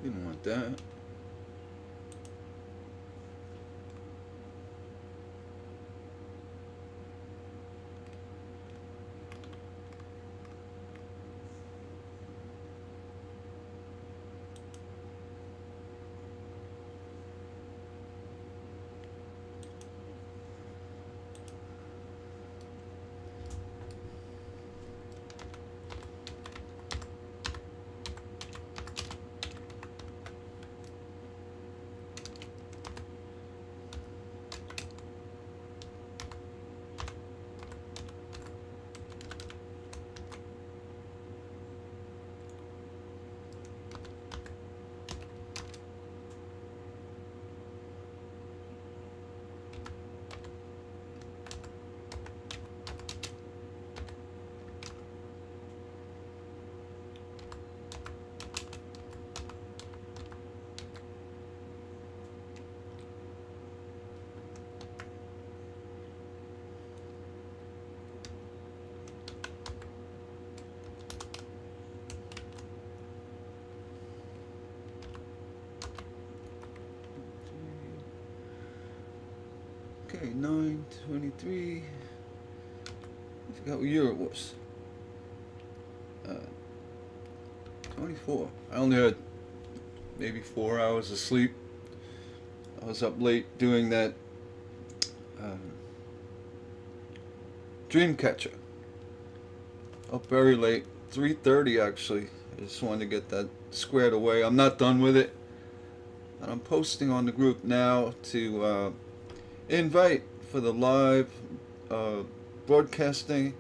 You don't want that. Okay, 9:23. I forgot what year it was. Uh, 24. I only had maybe 4 hours of sleep. I was up late doing that um, Dreamcatcher. Up very late, 3:30 actually. I just wanted to get that squared away. I'm not done with it, and I'm posting on the group now to invite for the live uh, broadcasting.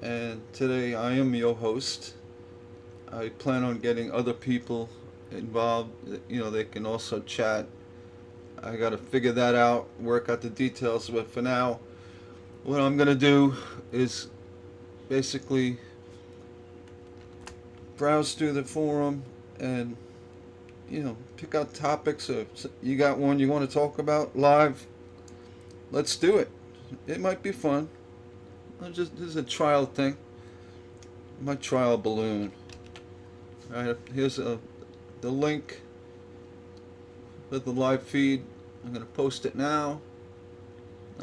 And today I am your host. I plan on getting other people involved. You know, they can also chat. I got to figure that out, work out the details. But for now, what I'm gonna do is basically browse through the forum and pick out topics. If you got one you want to talk about live, let's do it. It might be fun. This is a trial thing. My trial balloon. All right, here's the link for the live feed. I'm gonna post it now.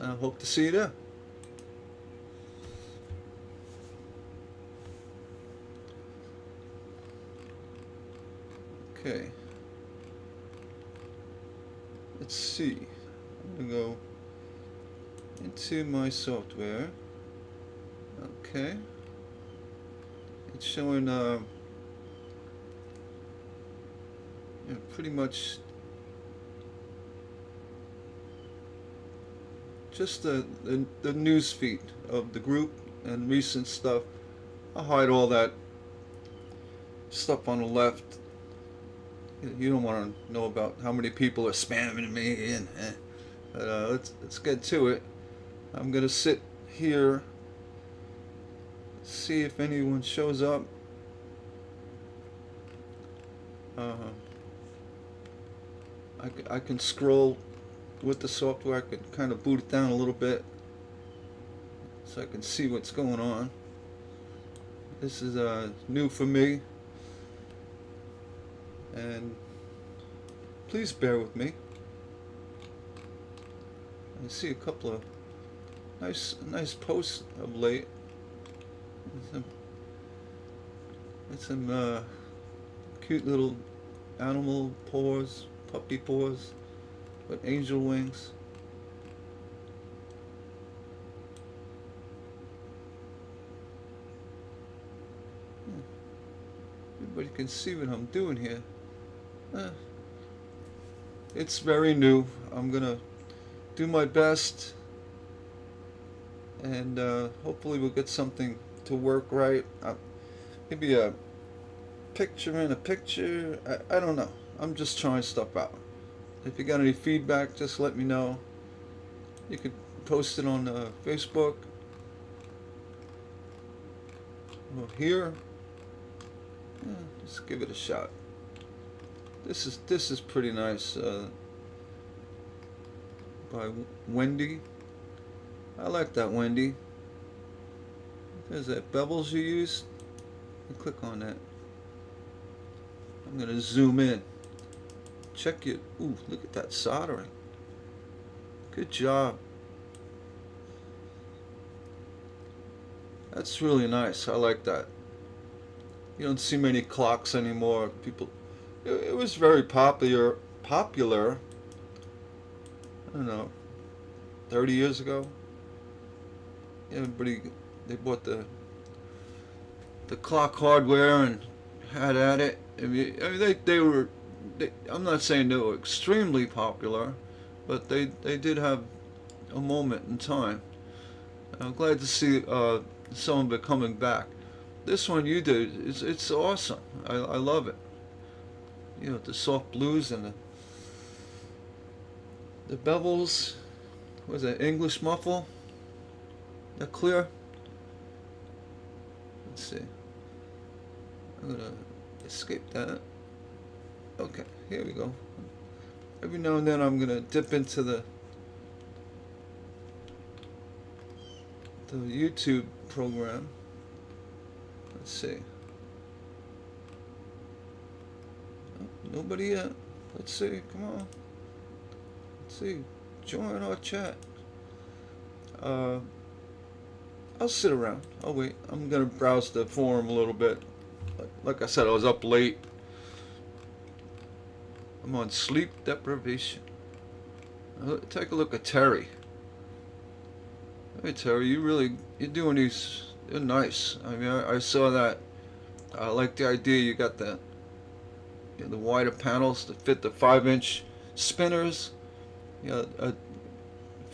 I hope to see you there. Okay. Let's see. I'm gonna go into my software. Okay. It's showing pretty much just the news feed of the group and recent stuff. I'll hide all that stuff on the left. You don't want to know about how many people are spamming me, but let's get to it. I'm gonna sit here, see if anyone shows up. I can scroll with the software. I can kind of boot it down a little bit so I can see what's going on. This is new for me, and please bear with me. I see a couple of nice posts of late. Some cute little animal paws, puppy paws, with angel wings. Everybody can see what I'm doing here. It's very new. I'm gonna do my best, and hopefully we'll get something to work right. Maybe a picture in a picture. I don't know. I'm just trying stuff out. If you got any feedback, just let me know. You could post it on Facebook or here. Just give it a shot. This is pretty nice. By Wendy. I like that, Wendy. There's that bevels you use. You click on that. I'm gonna zoom in. check your, ooh, look at that soldering. Good job. That's really nice. I like that. You don't see many clocks anymore. People, it was very popular, I don't know, 30 years ago. Everybody, they bought the clock hardware and had at it. I mean, I'm not saying they were extremely popular, but they did have a moment in time. I'm glad to see some of it coming back. This one you did, it's awesome. I love it. You know, the soft blues and the bevels. What is that, English muffle? That clear? Let's see. I'm gonna escape that. Okay, here we go. Every now and then I'm gonna dip into the YouTube program. Let's see. Oh, nobody yet. Let's see. Come on. Let's see. Join our chat. I'll sit around. I'll wait. I'm gonna browse the forum a little bit. Like I said, I was up late. I'm on sleep deprivation. Take a look at Terry. Hey Terry, you're doing these. They're nice. I mean, I saw that. I like the idea. You got the wider panels to fit the 5-inch spinners. You know, a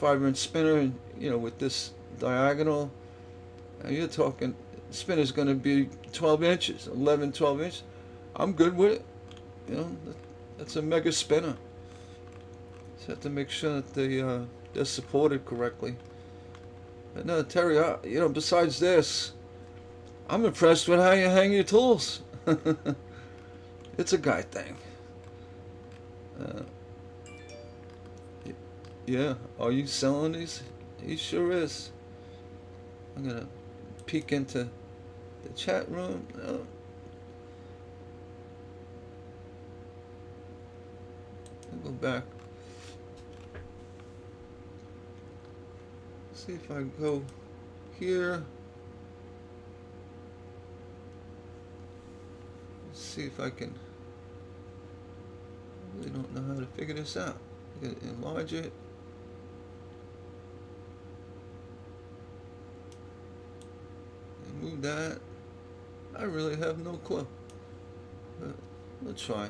5-inch spinner. You know, with this diagonal. And you're talking spinner's going to be 12 inches, 11, 12 inches. I'm good with it. You know, that's a mega spinner. Just have to make sure that they're supported correctly. But no, Terry, you know, besides this, I'm impressed with how you hang your tools. It's a guy thing. Yeah, are you selling these? He sure is. I'm gonna peek into the chat room. No. I'll go back. See if I go here. See if I can. I really don't know how to figure this out. I gotta enlarge it. And move that. I really have no clue. But we'll try.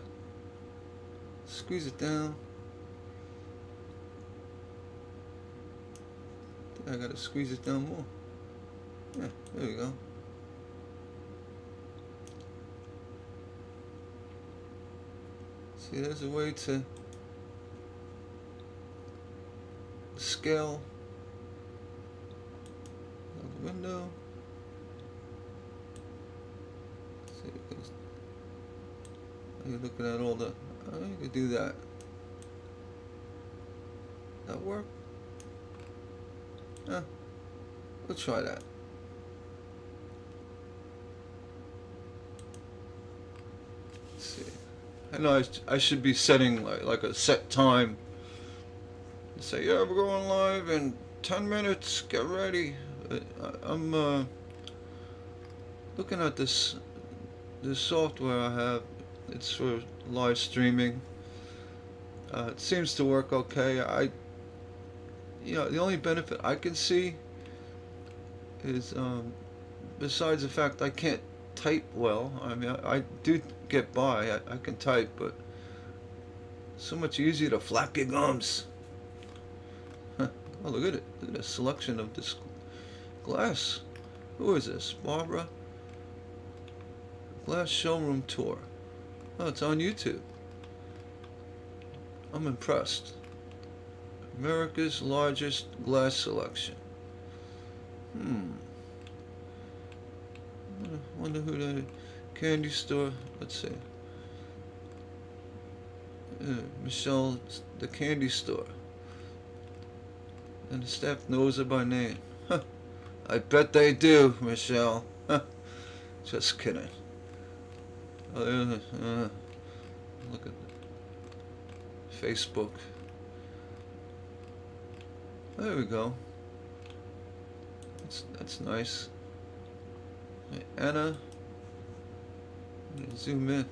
Squeeze it down. I gotta squeeze it down more. Yeah, there we go. See, there's a way to scale the window. See, you're looking at all the. Oh, you could do that. That work? Yeah, we'll try that. Let's see. I know I should be setting like a set time. Say, yeah, we're going live in 10 minutes. Get ready. I'm looking at this software I have. It's for live streaming. It seems to work okay. You know, the only benefit I can see is, besides the fact I can't type well. I mean, I do get by. I can type, but it's so much easier to flap your gums. Oh, look at it. Look at the selection of this glass. Who is this? Barbara? Glass showroom tour. Oh, it's on YouTube. I'm impressed. America's largest glass selection. I wonder who the candy store. Let's see. Michelle, the candy store. And the staff knows her by name. Huh. I bet they do, Michelle. Huh. Just kidding. Look at that. Facebook. There we go. That's nice. Hey, Anna, zoom in.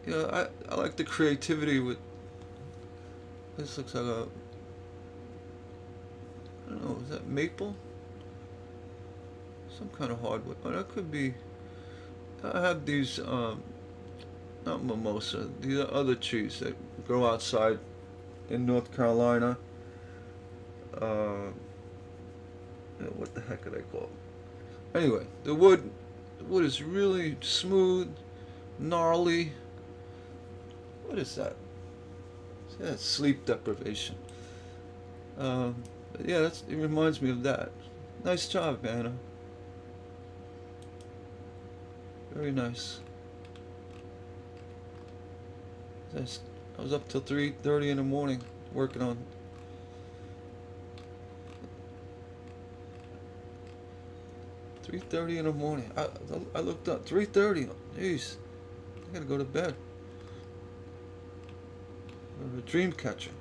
Yeah, I like the creativity with this. Looks like a, I don't know, is that maple? Some kind of hardwood. Oh, that could be. I have these, not mimosa, these are other trees that grow outside in North Carolina. What the heck are they called? Anyway, the wood is really smooth, gnarly. What is that? See, that's sleep deprivation. But yeah, it reminds me of that. Nice job, Anna. Very nice. I was up till 3:30 in the morning working on. 3:30 in the morning. I looked up. 3:30. Jeez, I gotta go to bed. Or a dream catcher.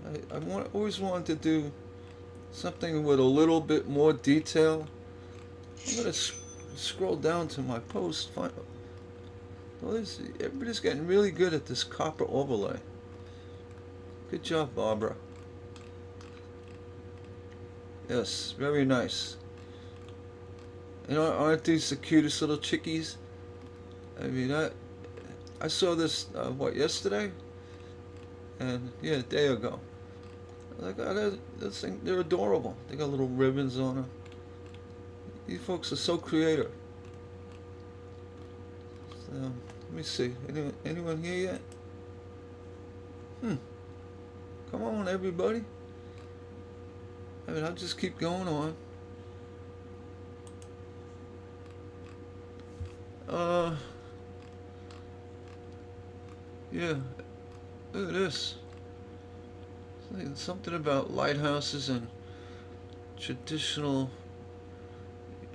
I always wanted to do something with a little bit more detail. I'm gonna scroll down to my post. Everybody's getting really good at this copper overlay. Good job, Barbara. Yes, very nice. You know, aren't these the cutest little chickies? I mean, I saw this, yesterday? And, yeah, a day ago. Like, this thing, they're adorable. They got little ribbons on them. You folks are so creative. So, let me see. Anyone here yet? Come on, everybody. I mean, I'll just keep going on. Yeah. Look at this. Something about lighthouses and traditional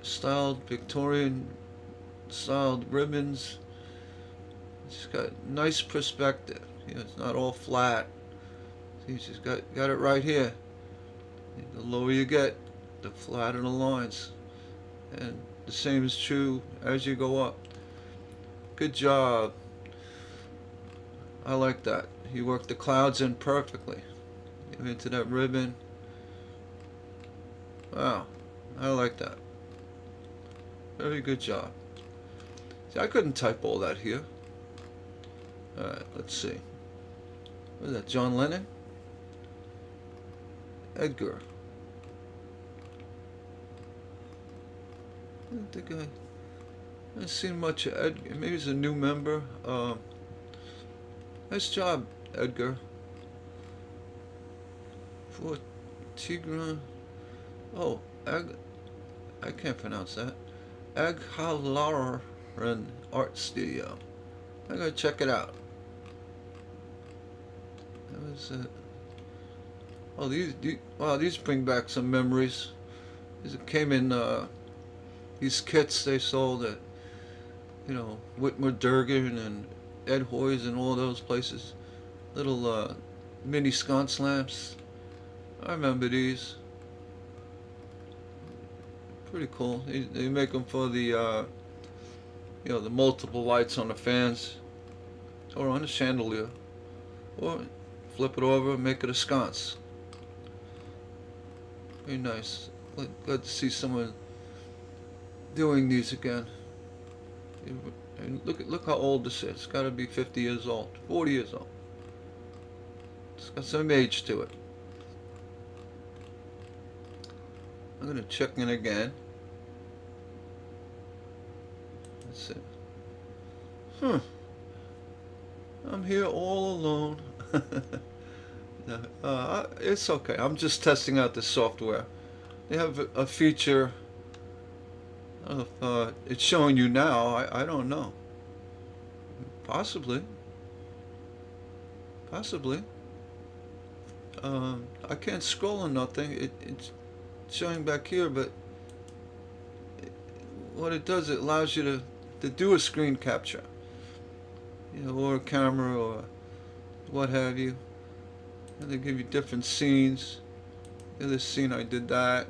styled Victorian styled ribbons. It's got nice perspective. You know, it's not all flat. See, she's got it right here. The lower you get, the flatter the lines. And the same is true as you go up. Good job. I like that. You worked the clouds in perfectly. Get into that ribbon. Wow. I like that. Very good job. See, I couldn't type all that here. Alright, let's see. What is that, John Lennon? Edgar. I don't think I haven't seen much of Edgar. Maybe he's a new member. Nice job, Edgar. For Tigran. Oh, I can't pronounce that. Aghalaran Art Studio. I'm gonna check it out. That was oh, these bring back some memories. These came in these kits they sold at, you know, Whitmer Durgan and Ed Hoy's and all those places. Little mini sconce lamps. I remember these. Pretty cool. They make them for the, you know, the multiple lights on the fans or on the chandelier, or flip it over and make it a sconce. Very nice. Glad to see someone doing these again. And look how old this is. It's got to be 50 years old, 40 years old. It's got some age to it. I'm gonna check in again. Let's see. I'm here all alone. It's okay. I'm just testing out the software. They have a feature. It's showing you now. I don't know. Possibly. I can't scroll on nothing. It's showing back here, but what it does, it allows you to do a screen capture, you know, or a camera, or what have you. And they give you different scenes. In this scene I did that.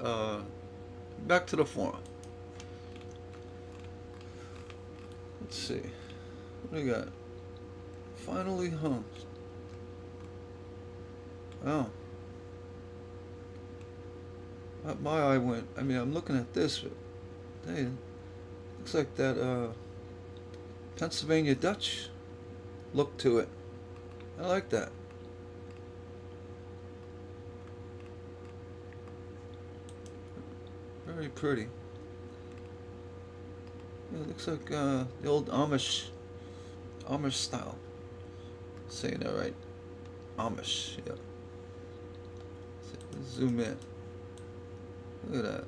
Uh, Back to the forum. Let's see. What do we got? Finally home. Oh. My eye went. I mean, I'm looking at this. But, hey, looks like that Pennsylvania Dutch look to it. I like that. Very pretty. Yeah, it looks like the old Amish style. Saying that right? Amish. Yeah. Let's zoom in. Look at that.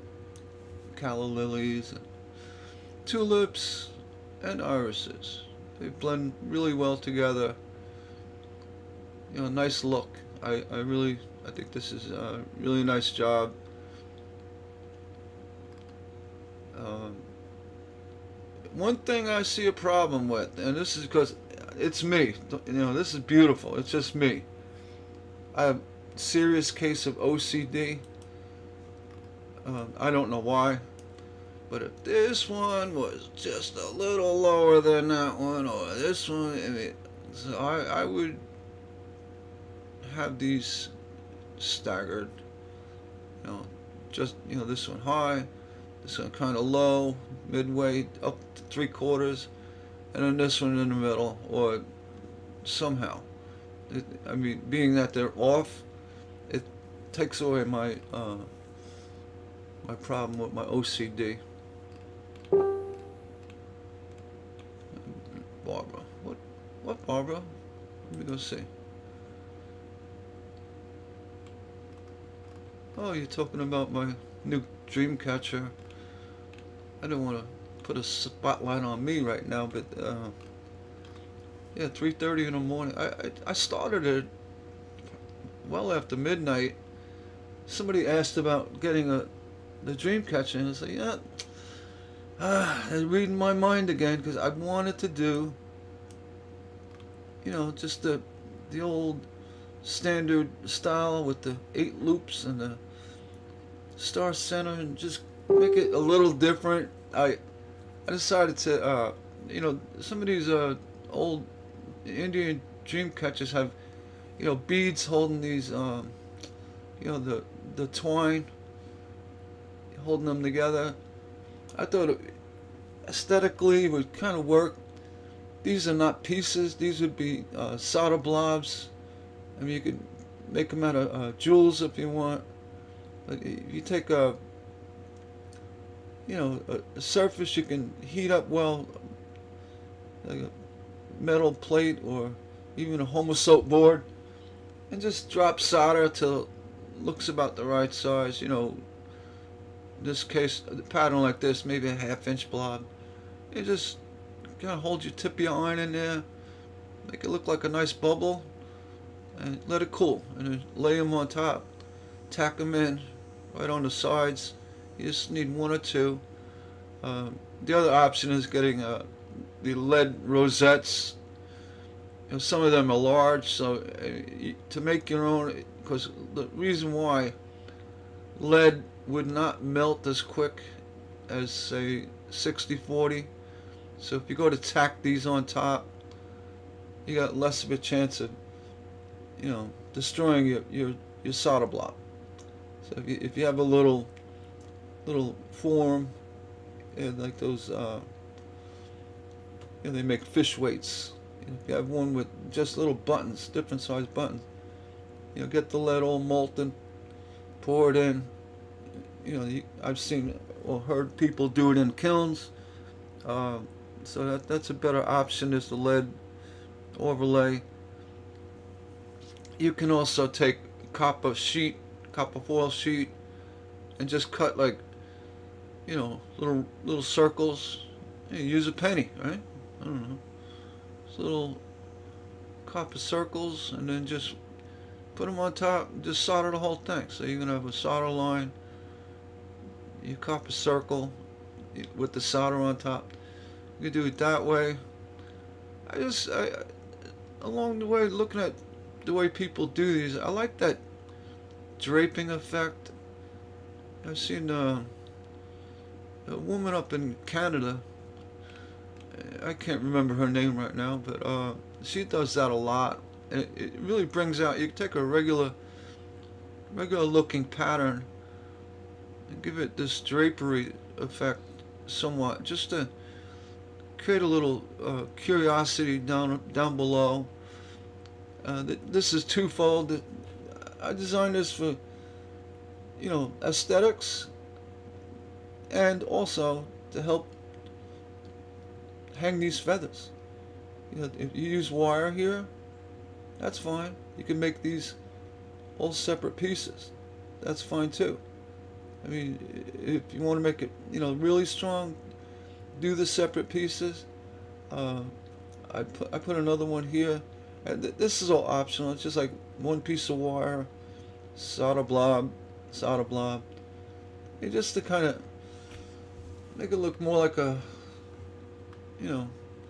Calla lilies, and tulips, and irises. They blend really well together. You know, nice look. I think this is a really nice job. One thing I see a problem with, and this is because it's me. You know, this is beautiful. It's just me. I have a serious case of OCD. I don't know why, but if this one was just a little lower than that one, or this one, I mean, so I would have these staggered. You know, just this one high, this one kind of low, midway up to 3/4, and then this one in the middle, or somehow. I mean, being that they're off, it takes away my my problem with my OCD. Barbara, what Barbara? Let me go see. Oh, you're talking about my new dream catcher. I don't want to put a spotlight on me right now, but yeah, 3:30 in the morning. I started it well after midnight. Somebody asked about getting the dream catcher, and I said, yeah, I'm reading my mind again because I wanted to do, just the old standard style with the 8 loops and the star center, and just make it a little different. I decided to, some of these old Indian dream catchers have, beads holding these, the twine, holding them together. I thought aesthetically it would kind of work. These are not pieces. These would be solder blobs. I mean, you could make them out of jewels if you want. But if you take a surface you can heat up well, like a metal plate or even a homosoap board, and just drop solder till it looks about the right size. In this case, a pattern like this, maybe a 1/2 inch blob. You just kind of hold your tip of your iron in there, make it look like a nice bubble, and let it cool, and then lay them on top. Tack them in right on the sides. You just need 1 or 2. The other option is getting the lead rosettes. Some of them are large, so to make your own, because the reason why lead would not melt as quick as, say, 60/40. So if you go to tack these on top, you got less of a chance of, destroying your solder block. So if you have a little form, like those, they make fish weights. If you have one with just little buttons, different size buttons, get the lead all molten, pour it in. I've seen or heard people do it in kilns. So that's a better option, is the lead overlay. You can also take copper foil sheet, and just cut like, little circles. Use a penny, right? I don't know. Just little copper circles, and then just put them on top. Just solder the whole thing. So you're gonna have a solder line. You copper circle with the solder on top. You can do it that way. A along the way, looking at the way people do these, I like that draping effect. I've seen a woman up in Canada. I can't remember her name right now, but she does that a lot. And it really brings out. You take a regular looking pattern and give it this drapery effect, somewhat, just to create a little curiosity down below. This is twofold. I designed this for, aesthetics, and also to help hang these feathers. If you use wire here, that's fine. You can make these all separate pieces. That's fine too. I mean, if you want to make it, really strong, do the separate pieces. I put another one here. This is all optional. It's just like one piece of wire, solder blob. And just to kind of make it look more like a,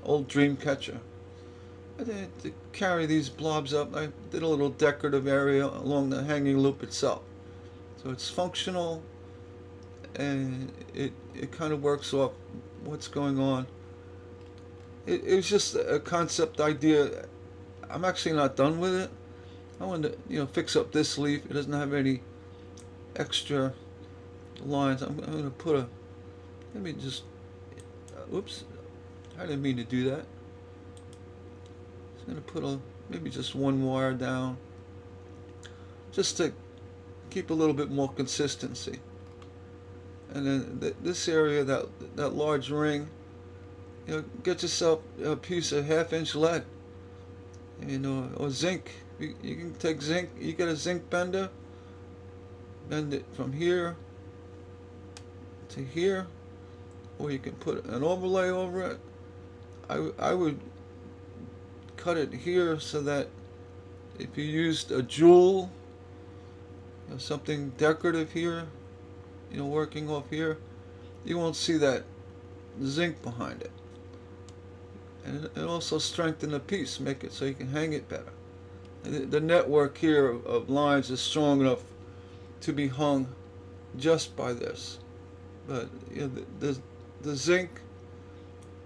old dream catcher. And then to carry these blobs up, I did a little decorative area along the hanging loop itself. So it's functional, and it kind of works off what's going on. It was just a concept idea. I'm actually not done with it. I wanted to, fix up this leaf. It doesn't have any extra lines. I'm going to put let me just, whoops, I didn't mean to do that. I'm going to put maybe just one wire down, just to keep a little bit more consistency. And then this area, that large ring, get yourself a piece of 1/2-inch lead, or zinc. You can take zinc. You get a zinc bender, bend it from here to here, or you can put an overlay over it. I would cut it here so that if you used a jewel, something decorative here, working off here, you won't see that zinc behind it. And it also strengthen the piece, make it so you can hang it better. And the network here of lines is strong enough to be hung just by this. But the zinc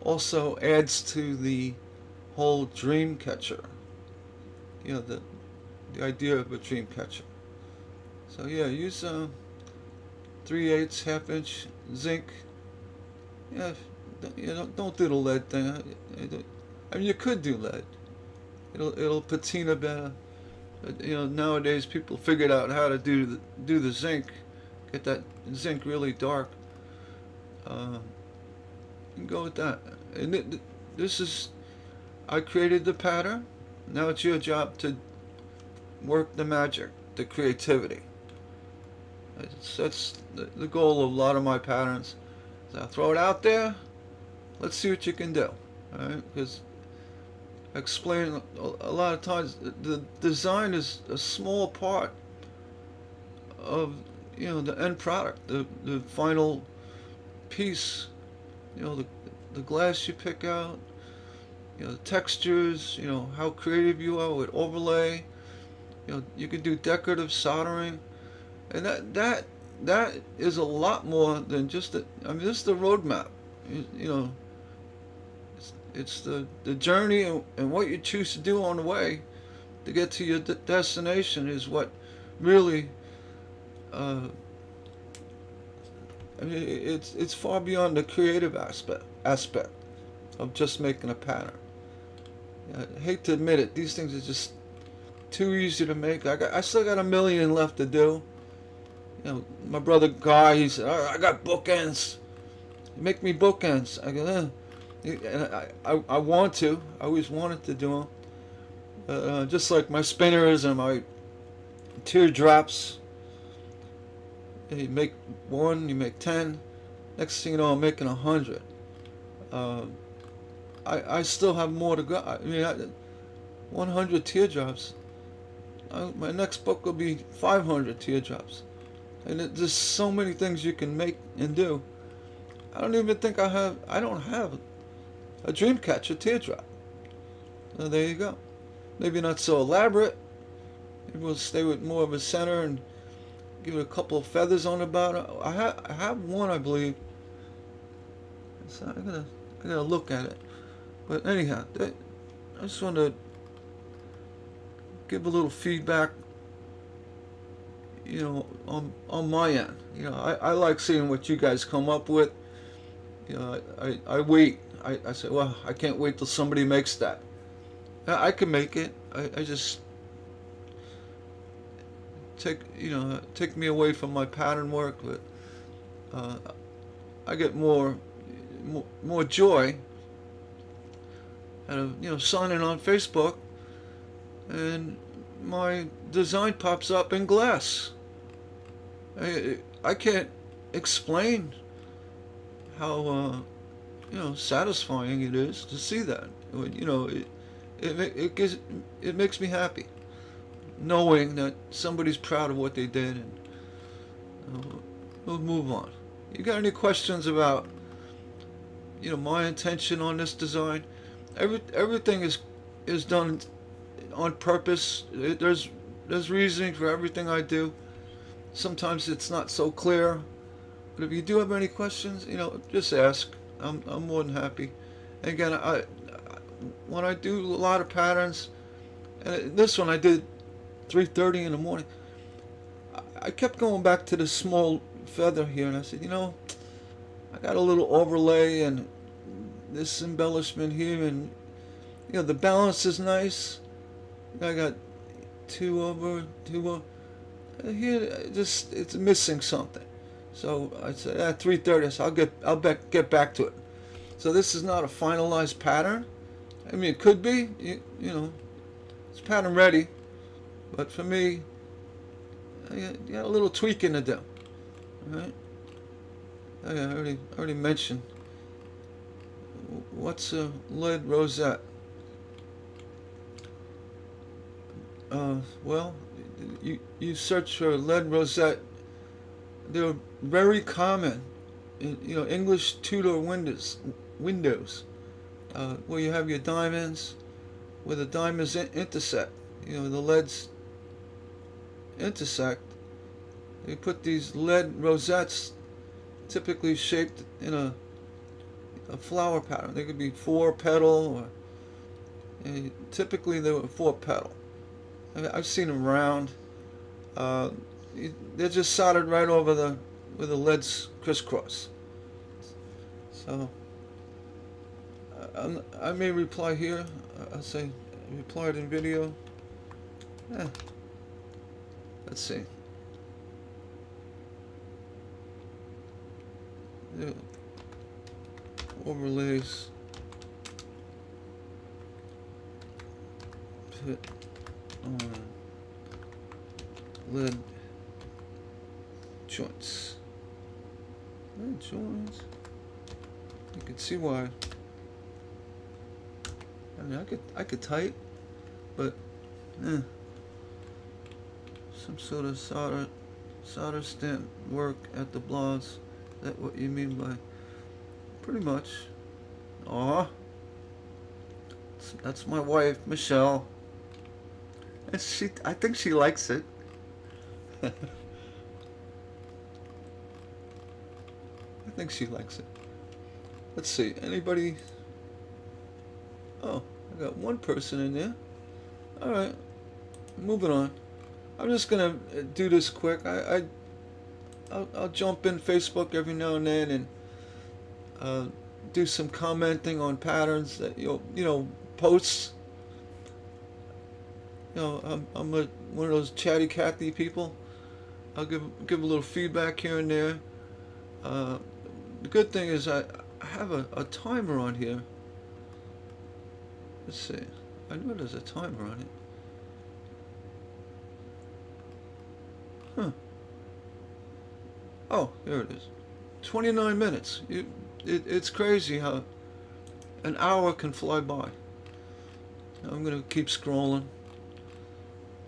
also adds to the whole dream catcher. The idea of a dream catcher. So yeah, use 3/8 1/2-inch zinc. Yeah, don't do the lead thing. I mean, you could do lead. It'll patina better. But, nowadays people figured out how to do the zinc, get that zinc really dark. You can go with that. And I created the pattern. Now it's your job to work the magic, the creativity. That's the goal of a lot of my patterns. So I throw it out there. Let's see what you can do. All right? Because I explain a lot of times the design is a small part of the end product, the final piece. The glass you pick out, the textures, how creative you are with overlay. You can do decorative soldering, and that is a lot more than just this is the roadmap. It's the journey and what you choose to do on the way to get to your destination is what really. It's far beyond the creative aspect of just making a pattern. I hate to admit it, these things are just too easy to make. I still got a million left to do. My brother Guy, he said, I got bookends. Make me bookends. I go, and I want to. I always wanted to do them. Just like my spinners and my teardrops. You make one, you make 10. Next thing you know, I'm making 100. I still have more to go. I mean, 100 teardrops. My next book will be 500 teardrops. And there's so many things you can make and do. I don't even think I don't have a Dreamcatcher teardrop. So there you go. maybe not so elaborate. Maybe we'll stay with more of a center and give it a couple of feathers on the bottom. I have one, I believe. So I gotta look at it. But anyhow, I just want to give a little feedback, on my end. I like seeing what you guys come up with. I wait. I say, well, I can't wait till somebody makes that. I can make it. I just take me away from my pattern work, but I get more joy out of signing on Facebook, and my design pops up in glass. I can't explain how satisfying it is to see that. It makes me happy knowing that somebody's proud of what they did, and we'll move on. You got any questions about my intention on this design? Everything is done on purpose. There's reasoning for everything I do. Sometimes it's not so clear, but if you do have any questions, just ask. I'm more than happy. And again, when I do a lot of patterns, and this one I did 3:30 in the morning, I kept going back to the small feather here, and I said, I got a little overlay and this embellishment here, and the balance is nice. I got two over here. It's missing something. So I said at 3:30. So I'll get back to it. So this is not a finalized pattern. I mean, it could be. It's pattern ready, but for me, I got a little tweaking to do. All right. I already mentioned. What's a lead rosette? Well, you search for lead rosette. They're very common in English Tudor windows where you have your diamonds, where the diamonds intersect. The leads intersect. They put these lead rosettes, typically shaped in a flower pattern. They could be 4-petal, or typically they were 4-petal. I've seen them round. They're just soldered right over where the leads crisscross. So I may reply here. I'll say replied in video. Let's see. The overlays. Put on lead joints. Lead joints. You can see why. I mean, I could type, but some sort of solder stamp work at the blobs. Is that what you mean by? Pretty much. Aw, that's my wife, Michelle. And I think she likes it. I think she likes it. Let's see, anybody? Oh, I got one person in there. Alright, moving on. I'm just gonna do this quick. I'll jump in Facebook every now and then and do some commenting on patterns that posts. I'm one of those chatty Cathy people. I'll give a little feedback here and there. The good thing is I have a timer on here. Let's see. I know there's a timer on it. Huh. Oh, there it is. 29 minutes. It's crazy how an hour can fly by. I'm gonna keep scrolling.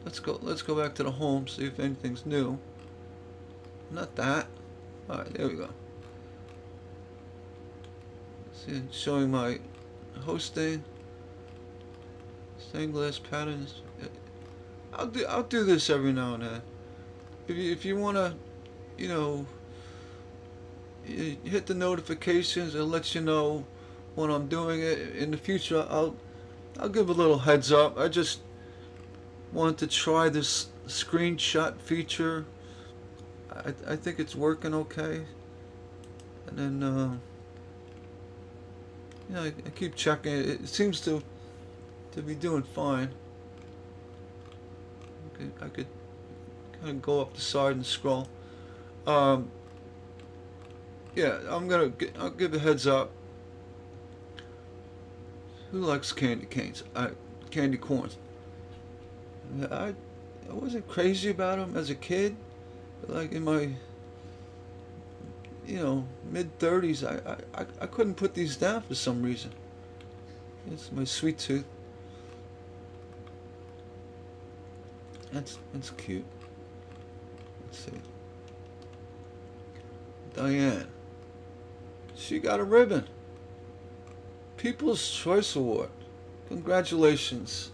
Let's go back to the home, see if anything's new. Not that. Alright, there we go. See, showing my hosting. Stained glass patterns. I'll do this every now and then. If you wanna, you know, hit the notifications, and let you know when I'm doing it. In the future, I'll give a little heads up. I just wanted to try this screenshot feature. I think it's working okay. And then I keep checking it. It seems to be doing fine. I could kind of go up the side and scroll. Yeah, I'll give a heads up. Who likes candy canes? Candy corns. I wasn't crazy about them as a kid, but like in my mid-30s, I couldn't put these down for some reason. It's my sweet tooth. That's cute. Let's see. Diane. She got a ribbon. People's Choice Award. Congratulations.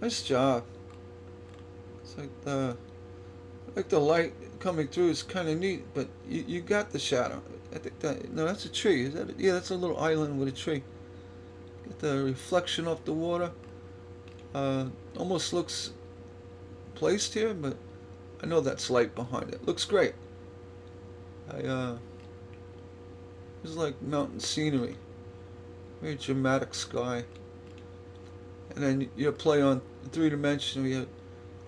Nice job. It's like the light coming through is kind of neat, but you got the shadow. I think that's a tree. Is that yeah, that's a little island with a tree. Get the reflection off the water. Almost looks placed here, but I know that's light behind it. Looks great. It's like mountain scenery. Very dramatic sky. And then you play on three-dimensional.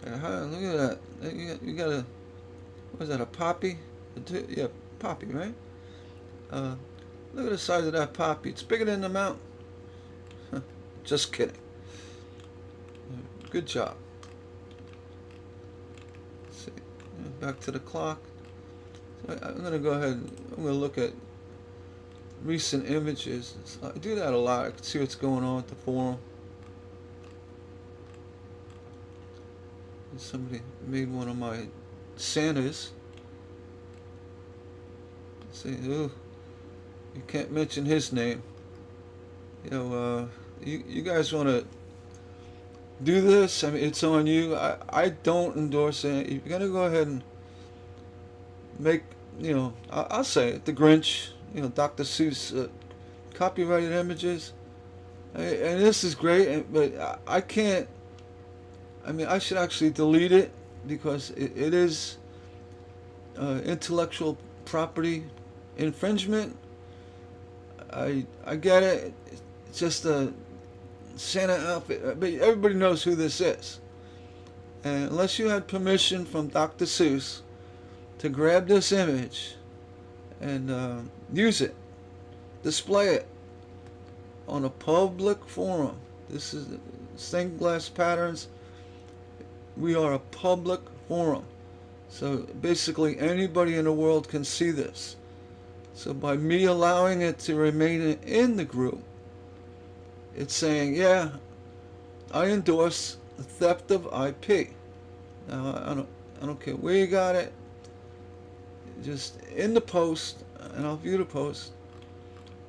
Look at that. You got a, what is that, a poppy? Yeah, poppy, right? Look at the size of that poppy. It's bigger than the mountain. Just kidding. Good job. Let's see. Back to the clock. So I'm going to go ahead and I'm going to look at recent images. I do that a lot. I can see what's going on with the forum. Somebody made one of my Santas. Let's see, ooh, you can't mention his name. You guys want to do this? I mean, it's on you. I don't endorse it. If you're gonna go ahead and make, I'll say it, the Grinch, Dr. Seuss, copyrighted images, and this is great, but I can't. I mean, I should actually delete it because it is intellectual property infringement. I get it. It's just a Santa outfit, but everybody knows who this is. And unless you had permission from Dr. Seuss to grab this image and use it, display it on a public forum. This is stained glass patterns. We are a public forum. So basically anybody in the world can see this. So by me allowing it to remain in the group, it's saying, yeah, I endorse the theft of IP. Now, I don't care where you got it. Just in the post, and I'll view the post.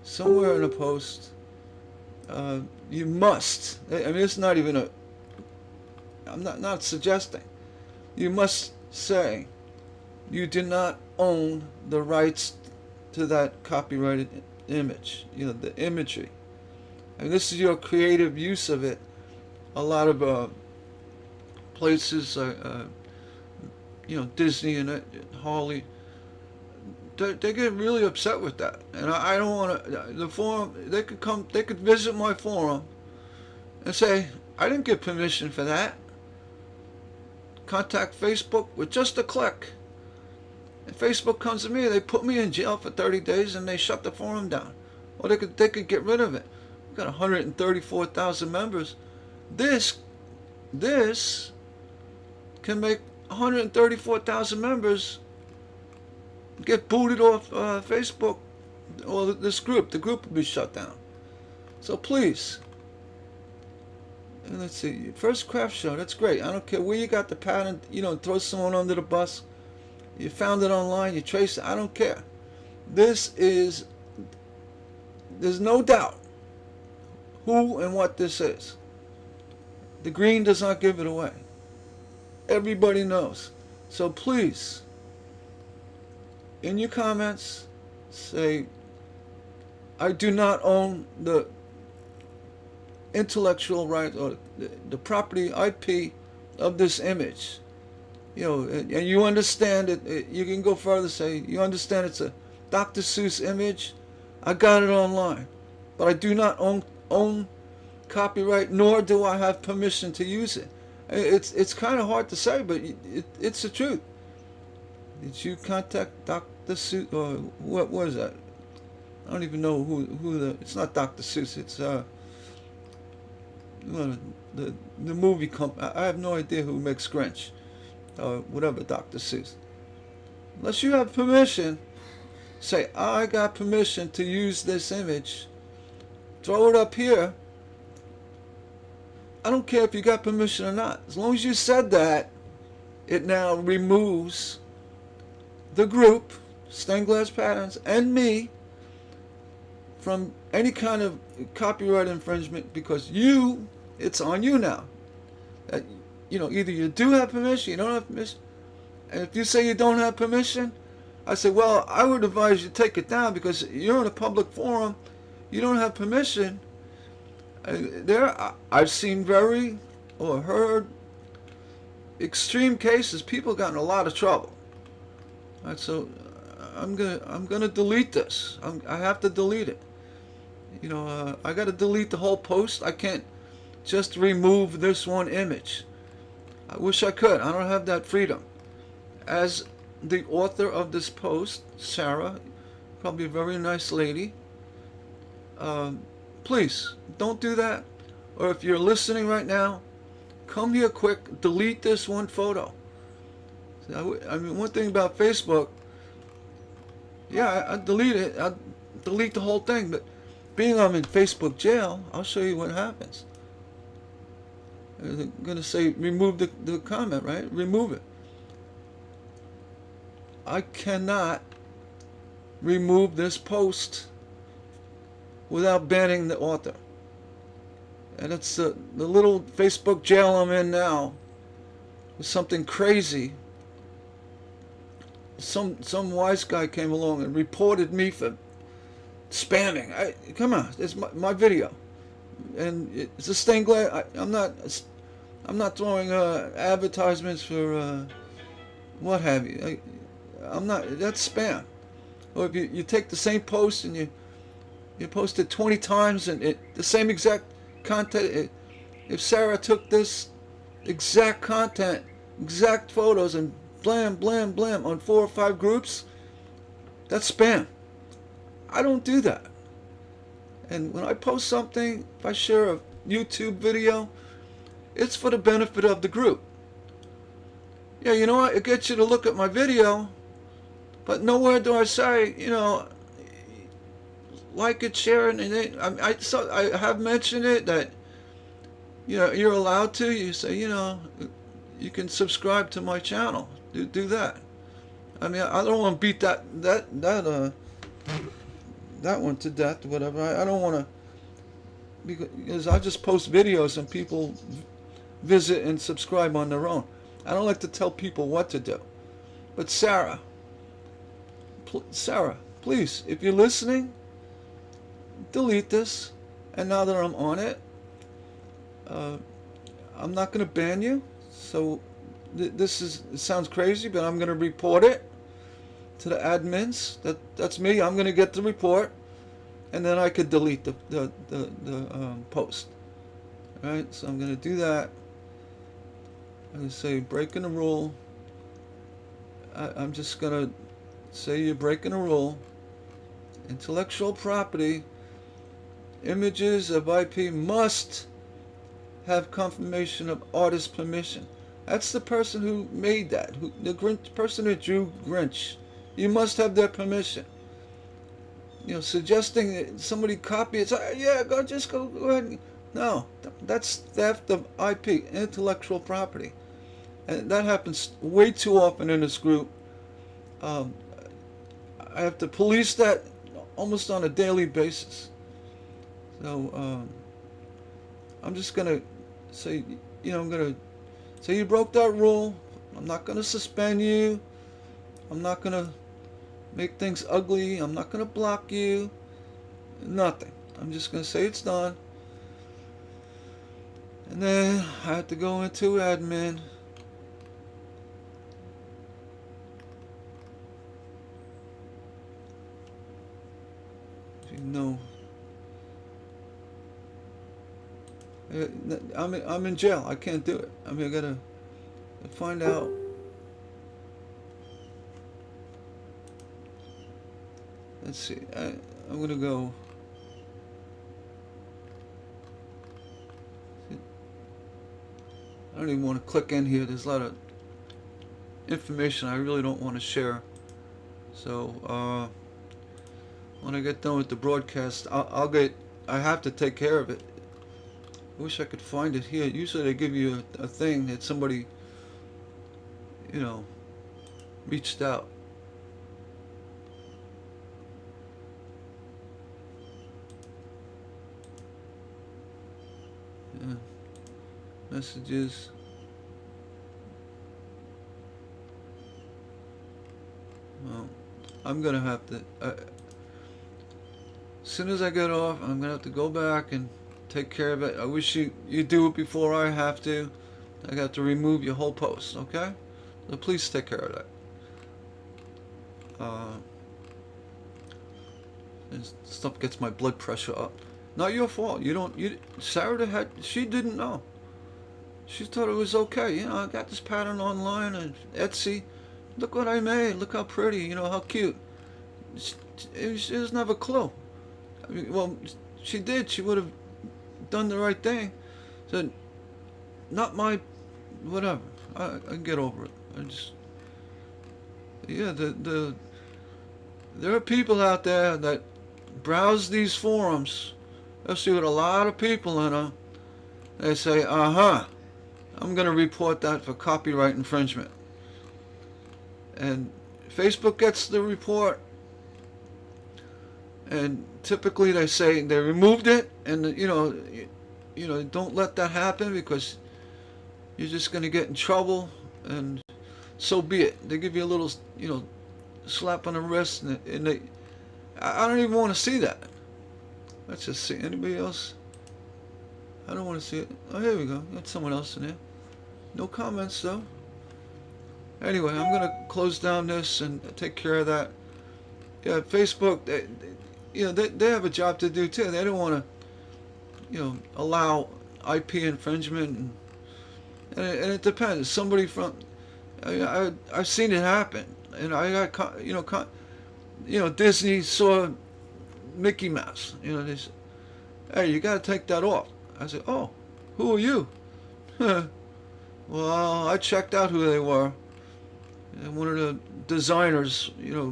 Somewhere in the post, you must. I mean, it's not even a. I'm not suggesting. You must say you do not own the rights to that copyrighted image. The imagery. And this is your creative use of it. A lot of places, Disney and Holly, they get really upset with that. And I don't want to. The forum, they could visit my forum and say, I didn't get permission for that. Contact Facebook with just a click. And Facebook comes to me, they put me in jail for 30 days and they shut the forum down. Or they could get rid of it. We've got 134,000 members. This can make 134,000 members get booted off Facebook or this group. The group will be shut down. So please. And let's see, first craft show, that's great. I don't care where you got the pattern, throw someone under the bus. You found it online, you traced it, I don't care. There's no doubt who and what this is. The green does not give it away. Everybody knows. So please, in your comments, say, I do not own the intellectual right or the property IP of this image. You know, and you understand it. You can go further, say, you understand it's a Dr. Seuss image. I got it online, but I do not own copyright, nor do I have permission to use it. It's kind of hard to say, but it's the truth. Did you contact Dr. Seuss, or what was that? I don't even know who the. It's not Dr. Seuss. It's the movie company. I have no idea who makes Grinch, or whatever, Dr. Seuss. Unless you have permission, say, I got permission to use this image. Throw it up here. I don't care if you got permission or not. As long as you said that, it now removes the group, Stained Glass Patterns, and me from any kind of copyright infringement, because it's on you now. That, either you do have permission, you don't have permission. And if you say you don't have permission, I say, well, I would advise you take it down, because you're in a public forum, you don't have permission. I've seen heard extreme cases. People got in a lot of trouble. All right, so I'm gonna delete this. I have to delete it. I got to delete the whole post. I can't just remove this one image. I wish I could. I don't have that freedom. As the author of this post, Sarah, probably a very nice lady, please don't do that. Or if you're listening right now, come here quick, delete this one photo. I mean, one thing about Facebook, yeah, I delete it. I delete the whole thing, but being I'm in Facebook jail, I'll show you what happens. I'm going to say remove the comment, right? Remove it. I cannot remove this post without banning the author. And it's the little Facebook jail I'm in now. It's something crazy. Some wise guy came along and reported me for spamming. Come on, it's my video, and it's a stained glass. I'm not throwing advertisements for what have you. I'm not. That's spam. Or if you take the same post and you post it 20 times and the same exact content. If Sarah took this exact content, exact photos, and blam, blam, blam on 4 or 5 groups, that's spam. I don't do that. And when I post something, if I share a YouTube video, it's for the benefit of the group. Yeah, you know what? It gets you to look at my video, but nowhere do I say, like it, share it, and I have mentioned it that, you're allowed to. You say, you can subscribe to my channel. Do that. I mean, I don't want to beat that one to death, whatever. I don't want to, because I just post videos and people visit and subscribe on their own. I don't like to tell people what to do. But Sarah, please, if you're listening, delete this. And now that I'm on it, I'm not going to ban you. So it sounds crazy, but I'm going to report it to the admins. That's me. I'm going to get the report, and then I could delete the post. All right, so I'm going to do that. I'm going to say breaking the rule. I'm just going to say you're breaking a rule. Intellectual property, images of IP must have confirmation of artist permission. That's the person who made that, the person who drew Grinch. You must have their permission. Suggesting that somebody copy it. Yeah, go ahead. No, that's theft of IP, intellectual property, and that happens way too often in this group. I have to police that almost on a daily basis. So I'm just gonna say, I'm gonna say you broke that rule. I'm not gonna suspend you. I'm not gonna make things ugly. I'm not gonna block you. Nothing. I'm just gonna say it's done. And then I have to go into admin. No. I'm in jail. I can't do it. I mean, I gotta find out. Let's see. I'm gonna go. I don't even want to click in here. There's a lot of information I really don't want to share. So when I get done with the broadcast, I have to take care of it. I wish I could find it here. Usually they give you a thing that somebody, reached out. Yeah. Messages. Well, I'm gonna have to. As soon as I get off, I'm gonna have to go back and take care of it. I wish you do it before I have to. I got to remove your whole post, okay? So please take care of that. This stuff gets my blood pressure up. Not your fault. Sarah she didn't know. She thought it was okay. I got this pattern online on Etsy. Look what I made. Look how pretty. How cute. She doesn't have a clue. I mean, well, she did. She would have done the right thing. Said, not my, whatever. I can get over it. There are people out there that browse these forums, especially with a lot of people in them. They say, I'm going to report that for copyright infringement. And Facebook gets the report, and typically they say they removed it, and don't let that happen because you're just going to get in trouble, and so be it. They give you a little, slap on the wrist, and I don't even want to see that. Let's just see. Anybody else? I don't want to see it. Oh, here we go. Got someone else in there. No comments though. Anyway, I'm gonna close down this and take care of that. Yeah, Facebook. They have a job to do too. They don't want to, allow IP infringement, and it depends. Somebody from, I've seen it happen, and I got, Disney saw Mickey Mouse. They said, hey, you got to take that off. I said, oh, who are you? Well, I checked out who they were. And one of the designers,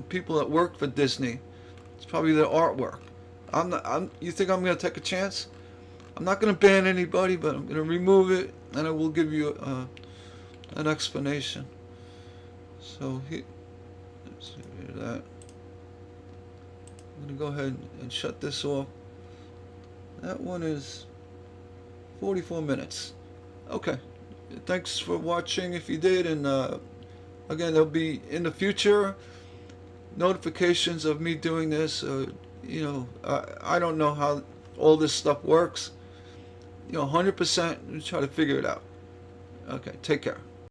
people that work for Disney. It's probably their artwork. You think I'm going to take a chance? I'm not going to ban anybody, but I'm going to remove it, and I will give you an explanation. So let's see that. I'm going to go ahead and shut this off. That one is 44 minutes. Okay. Thanks for watching if you did, and again, there'll be in the future notifications of me doing this. I don't know how all this stuff works. 100%, try to figure it out. Okay, take care.